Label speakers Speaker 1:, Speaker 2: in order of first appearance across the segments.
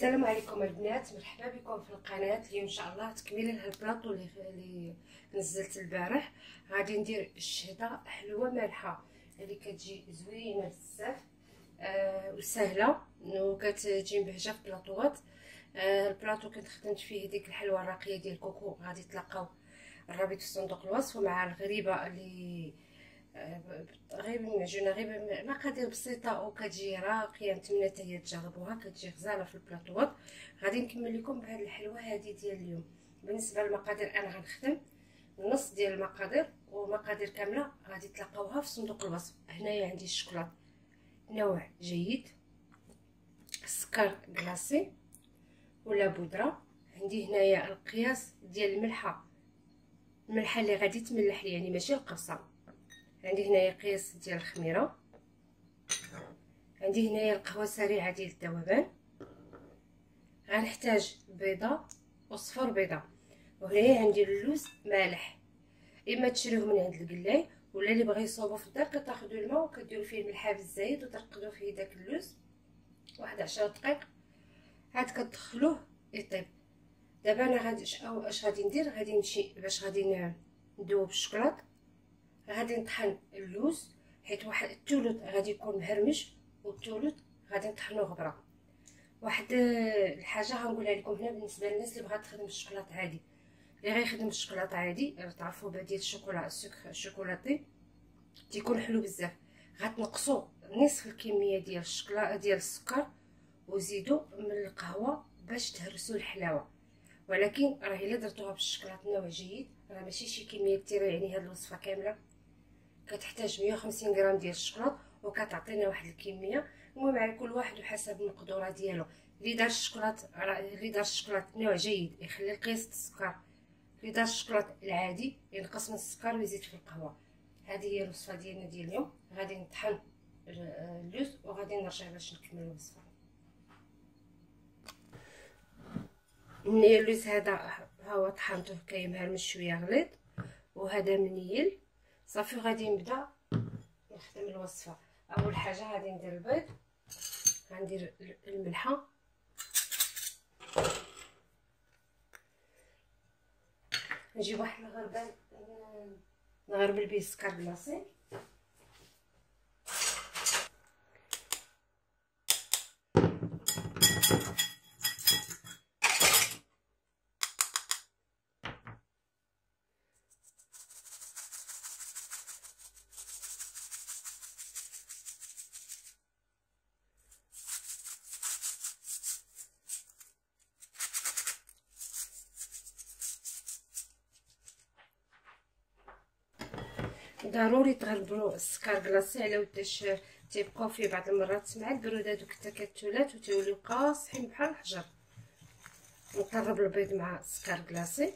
Speaker 1: السلام عليكم البنات، مرحبا بكم في القناه. اليوم ان شاء الله تكميله لهاد البلاطو اللي نزلت البارح. غادي ندير الشهده حلوه مالحه اللي كتجي زوينه بزاف وسهله وكتجي مبهجه في بلاطوات. البلاطو كنت خدمت فيه ديك الحلوه الراقيه ديال كوكو، غادي تلقاو الرابط في صندوق الوصف، ومع الغريبه اللي غير معجونه، غير مقادير بسيطه وكتجي راقيه. نتمنى حتى هي تجربوها، كتجي غزاله في البلاطوات. غادي نكمل لكم بهذه الحلوه هذه ديال اليوم. بالنسبه للمقادير انا غنخدم نص ديال المقادير، ومقادير كامله غادي تلقاوها في صندوق الوصف. هنايا عندي الشوكولاط نوع جيد، السكر كلاصي ولا بودره. عندي هنايا القياس ديال الملحه اللي غادي تملح لي، يعني ماشي القرصه. عندي هنايا قياس ديال الخميره. عندي هنايا القهوه سريعه ديال الذوبان. غنحتاج بيضه وصفر بيضه. وهنايا عندي اللوز مالح، اما تشريوه من عند القلاي، ولا اللي بغى يصوبو في الدار كتاخذوا الماء وكديروا فيه الملح بالزايد وترقدوا فيه داك اللوز واحد 10 دقائق عاد كتدخلوه يطيب. دابا انا غادي اش غادي ندير، غادي نمشي باش غادي ندوب الشوكولاط. غادي نطحن اللوز حيت واحد الثلث غادي يكون مهرمش والثلث غادي نطحنو غبره. واحد الحاجه غنقولها لكم هنا بالنسبه للناس اللي بغات تخدم الشوكولاط عادي، اللي غيخدم الشوكولاط عادي تعرفوا ديال الشوكولا الشوكولاتي تيكون حلو بزاف. غتنقصوا نصف الكميه ديال الشوكولا ديال السكر وزيدوا من القهوه باش تهرسوا الحلاوه. ولكن راه الا درتوها بالشوكولاط نوع جيد راه ماشي شي كميه كثيره، يعني هاد الوصفه كامله كتحتاج 150 غرام ديال الشوكولاط وكتعطينا واحد الكميه. المهم على كل واحد وحسب المقدوره ديالو. اللي دار الشوكولاط نوع جيد يخلي القياس السكر، اللي دار الشوكولاط العادي ينقص من السكر ويزيد في القهوه. هذه هي الوصفه ديالنا ديال اليوم. غادي نطحن اللوز وغادي نرجع باش نكمل الوصفه. اللوز هذا ها هو طحنته كيمهرمش شويه غليظ، وهذا منيل صافي. غادي نبدا نخدم الوصفه. اول حاجه غادي ندير البيض، غندير الملحه، نجيب واحد الغربال نغربل به السكر كلاصي. ضروري تغربلوا السكر كلاصي على وداش تيبقاو فيه بعض المرات مع البروده دوك التكتلات وتوليو قاصحين بحال الحجر. نقرب البيض مع السكر كلاصي.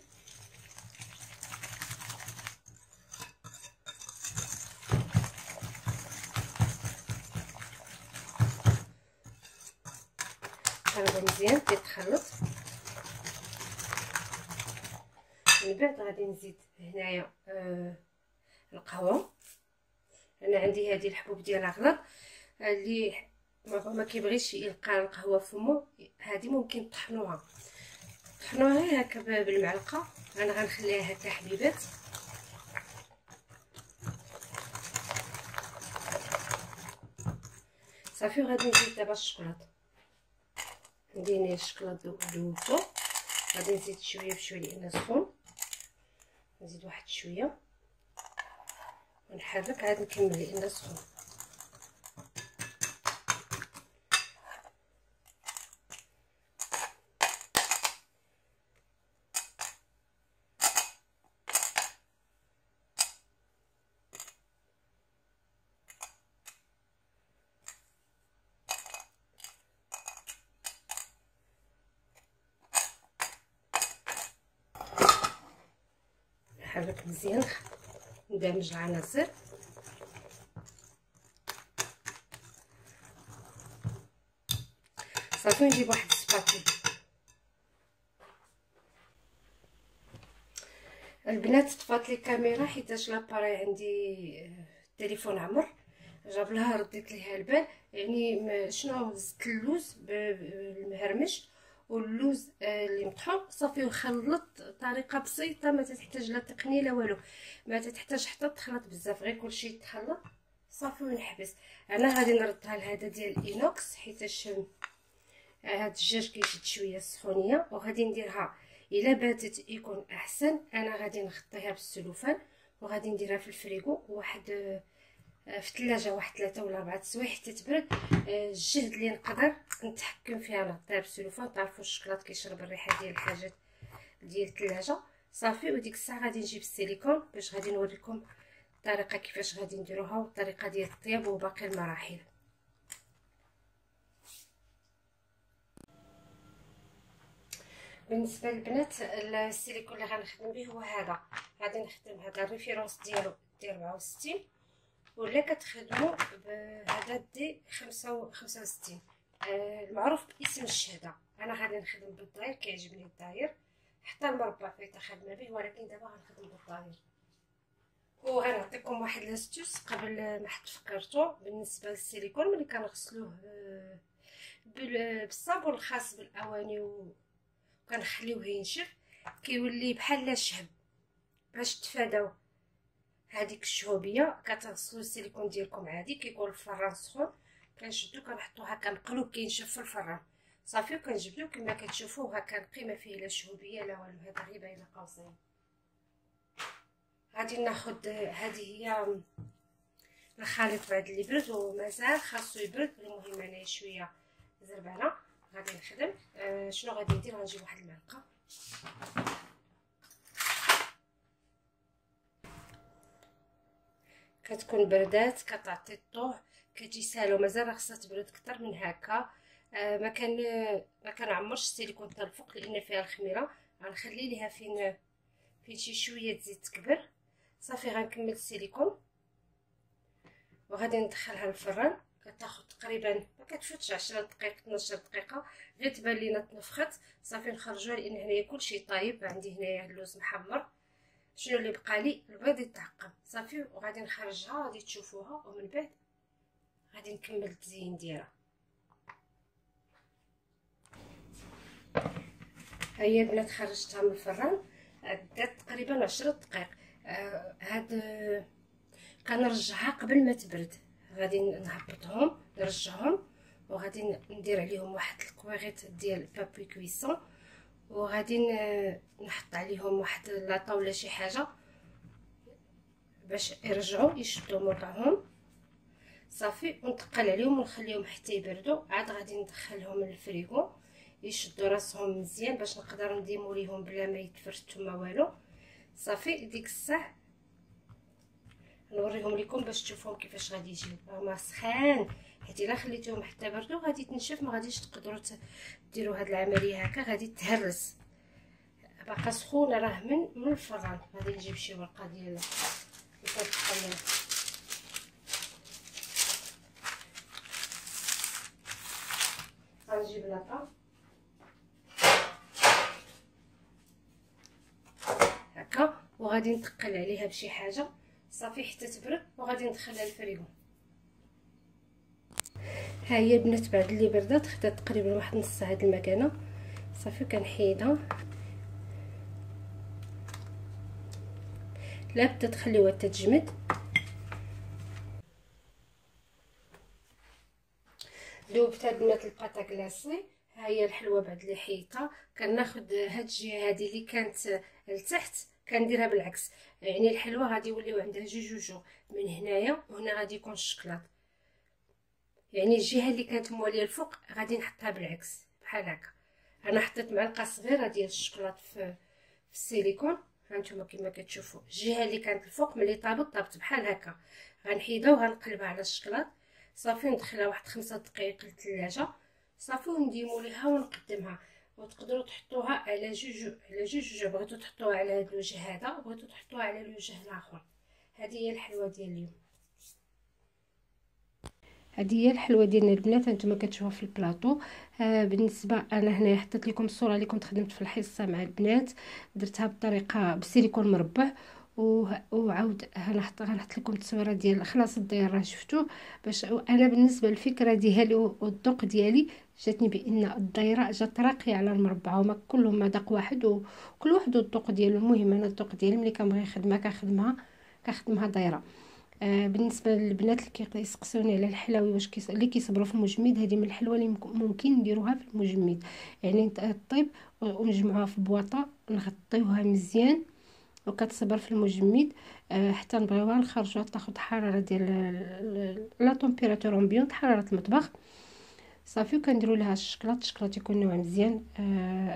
Speaker 1: قربو مزيان تيتخلط. من بعد غادي نزيد هنايا القهوه. انا عندي هذه الحبوب ديالها غلط، اللي ما كيبغيش يلقى القهوه فمو هذه ممكن طحنوها غير هكا بالمعلقه. انا غنخليها هكا حبيبات. صافي غادي نزيد دابا الشوكولاط. عندي هنا الشوكولاط دوبتو، غادي نزيد شويه بشويه لان سخون. نزيد واحد شويه ونحرك عاد نكمل لان سخون. نحرك مزيان ندمج العناصر. صافي نجيب واحد السباتيل. البنات طفات لي الكاميرا حيتاش لاباري عندي التليفون عمر، جاب لها رديت ليها البال. يعني شنو زدت اللوز بالمهرمش واللوز اللي مطحون صافي، وخلط طريقه بسيطه، ما تحتاج لا تقنيه لا والو، ما تحتاج حتى تخلط بزاف، غير كلشي يتخلط صافي ونحبس. انا غادي نردها لهذا ديال الانوكس حيتاش هاد الدجاج كيشد شويه السخونيه، وغادي نديرها الا باتت يكون احسن. انا غادي نغطيها بالسلوفان وغادي نديرها في الفريغو واحد في الثلاجه واحد 3 ولا 4 سوايع حتى تبرد. الجهد اللي نقدر نتحكم فيها نغطيها بالسلوفان. تعرفوا الشكلاط كيشرب الريحه ديال الحاجات ديال الثلاجه صافي. وديك الساعه غادي نجيب السيليكون باش غادي نوريكم الطريقه كيفاش غادي نديروها والطريقه ديال الطياب وباقي المراحل. بالنسبه للبنات السيليكون اللي غنخدم به هو هذا. غادي نخدم هذا الريفيرونس ديالو دي 64، ولا كتخدموا بهذا دي 65 المعروف باسم الشهده. انا غادي نخدم بالداير، كيعجبني الداير، حتى المربع فايته خدمه به، ولكن دابا غنخدم بالداير. وغنعطيكم واحد لاستوس قبل ما حد فكرتو بالنسبه للسيليكون. ملي كنغسلوه بالصابون الخاص بالاواني وكنخليوه ينشف كيولي بحال شهب. باش تفاداو هذيك الشهوبيه كتغسلوا السيليكون ديالكم عادي، كيكون الفران سخون، كنشدو كنحطو هكا نقلوه كينشف في الفران صافي، وكنجبدو كما كتشوفوا هكا نقي، ما فيه لا شهوبيه لا والو. هذا غير باينه قوسين. غادي ناخذ هذه هي الخليط بعد اللي برد ومازال خاصو يبرد. المهم انايا شويه زربانه غادي نخدم. شنو غادي ندير؟ غنجيب واحد المعلقه كتكون بردات كتعطي الطوع كتجي ساهله، مازال خصها تبرد اكثر من هكا. ما كنعمرش السيليكون حتى الفوق لان فيها الخميره. غنخلي ليها فين شي شويه زيت تكبر صافي. غنكمل السيليكون وغادي ندخلها للفران. كتاخذ تقريبا ما كتفوتش 10 دقائق 12 دقيقه، غير تبان لينا تنفخت صافي نخرجوها. لان هنايا كلشي طايب. عندي هنايا اللوز محمر، شنو اللي بقى لي البيض يتعقم صافي. وغادي نخرجها غادي تشوفوها، ومن بعد غادي نكمل التزيين ديالها. هيا البنات خرجتها من الفران، دات تقريبا 10 دقائق. هاد كنرجعها قبل ما تبرد. غادي نهبطهم نرجعهم وغادي ندير عليهم واحد الكويغيط ديال بابي كويسون، وغادي نحط عليهم واحد لاطا ولا شي حاجه باش يرجعوا يشدوا موضعهم صافي. ونتقل عليهم ونخليهم حتى يبردوا. عاد غادي ندخلهم للفريغو يشدوا راسهم مزيان باش نقدر نديمو ليهم بلا ما يتفرتوا ما والو صافي. ديك الساعه نوريهم لكم باش تشوفوهم كيفاش غادي يجيو. هما سخان، حيت الا خليتوهم حتى بردوا غادي تنشف، ما غاديش تقدروا ديروا هاد العمليه هكا، غادي تهرس. باقا سخونه راه من الفران. غادي نجيب شي ورقه ديال البرتقال، غنجيب لاطا هكا وغادي نتقل عليها بشي حاجه صافي حتى تبرد، وغادي ندخلها للفريغو. ها هي البنات بعد اللي بردات خدات تقريبا واحد نص ساعه هاد المكانه صافي. كنحيدها لا بدا تخليوها تتجمد. ذوبت البنات الباطا كلاصي. ها هي الحلوه بعد اللي حيدتها كناخذ هاد الجهه هذه اللي كانت لتحت كنديرها بالعكس، يعني الحلوه غادي يوليو عندها جوج من هنايا، وهنا غادي يكون الشكلاط. يعني الجهه اللي كانت مواليه الفوق غادي نحطها بالعكس بحال هكا. انا حطيت معلقه صغيره ديال الشكلاط في السيليكون. هانتوما كما كتشوفوا الجهه اللي كانت الفوق ملي طابت بحال هكا. غنحيدها وغنقلبها على الشكلاط صافي. ندخلها واحد 5 دقائق للثلاجه صافي، ونديمو ليها ونقدمها. وتقدروا تحطوها على جوج بغيتو تحطوها على هذا الوجه هذا، بغيتو تحطوها على الوجه الاخر. هذه هي الحلوه ديال اليوم. هذه هي الحلوه ديالنا البنات، هانتوما كتشوفوها في البلاطو. بالنسبه انا هنايا حطيت لكم الصوره اللي كنت خدمت في الحصه مع البنات، درتها بطريقه بسيليكون مربع، وعاود غنحط لكم التصويره ديال خلاص الداير راه شفتوه. باش انا بالنسبه للفكره ديالي والذوق ديالي جاتني بان الدايره جات راقيه على المربع، هما كلهم مذاق واحد وكل واحد والذوق ديالو. المهم انا الذوق ديالي ملي كنبغي نخدمها كنخدمها دايره. بالنسبه للبنات اللي كيسقسوني على الحلاوي واش اللي كيصبروا في المجمد، هذه من الحلوى اللي ممكن نديروها في المجمد. يعني الطيب ونجمعوها في بواطه نغطيوها مزيان وكتصبر في المجمد حتى نبغيوها نخرجوها تاخد حراره ديال لا تمبيراتور امبيونت، حراره المطبخ صافي. وكنديروا لها الشكلاط يكون نوع مزيان.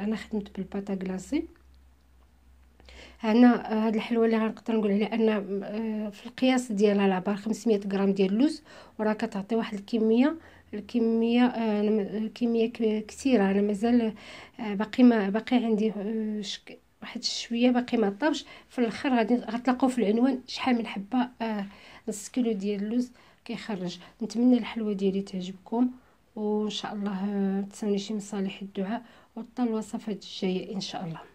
Speaker 1: انا خدمت بالباطا كلاصي. هنا هاد الحلوه اللي غنقدر نقول عليها ان في القياس ديالها العبار 500 غرام ديال اللوز، وراه كتعطي واحد الكميه كثيره. انا مازال باقي عندي واحد شويه باقي ما طابش. في الاخر غادي غتلاقاو في العنوان شحال من حبه نص كيلو ديال اللوز كيخرج. نتمنى الحلوه ديالي تعجبكم، وان شاء الله تساوني شي مصالح الدعاء وطال الوصفات الجايه ان شاء الله.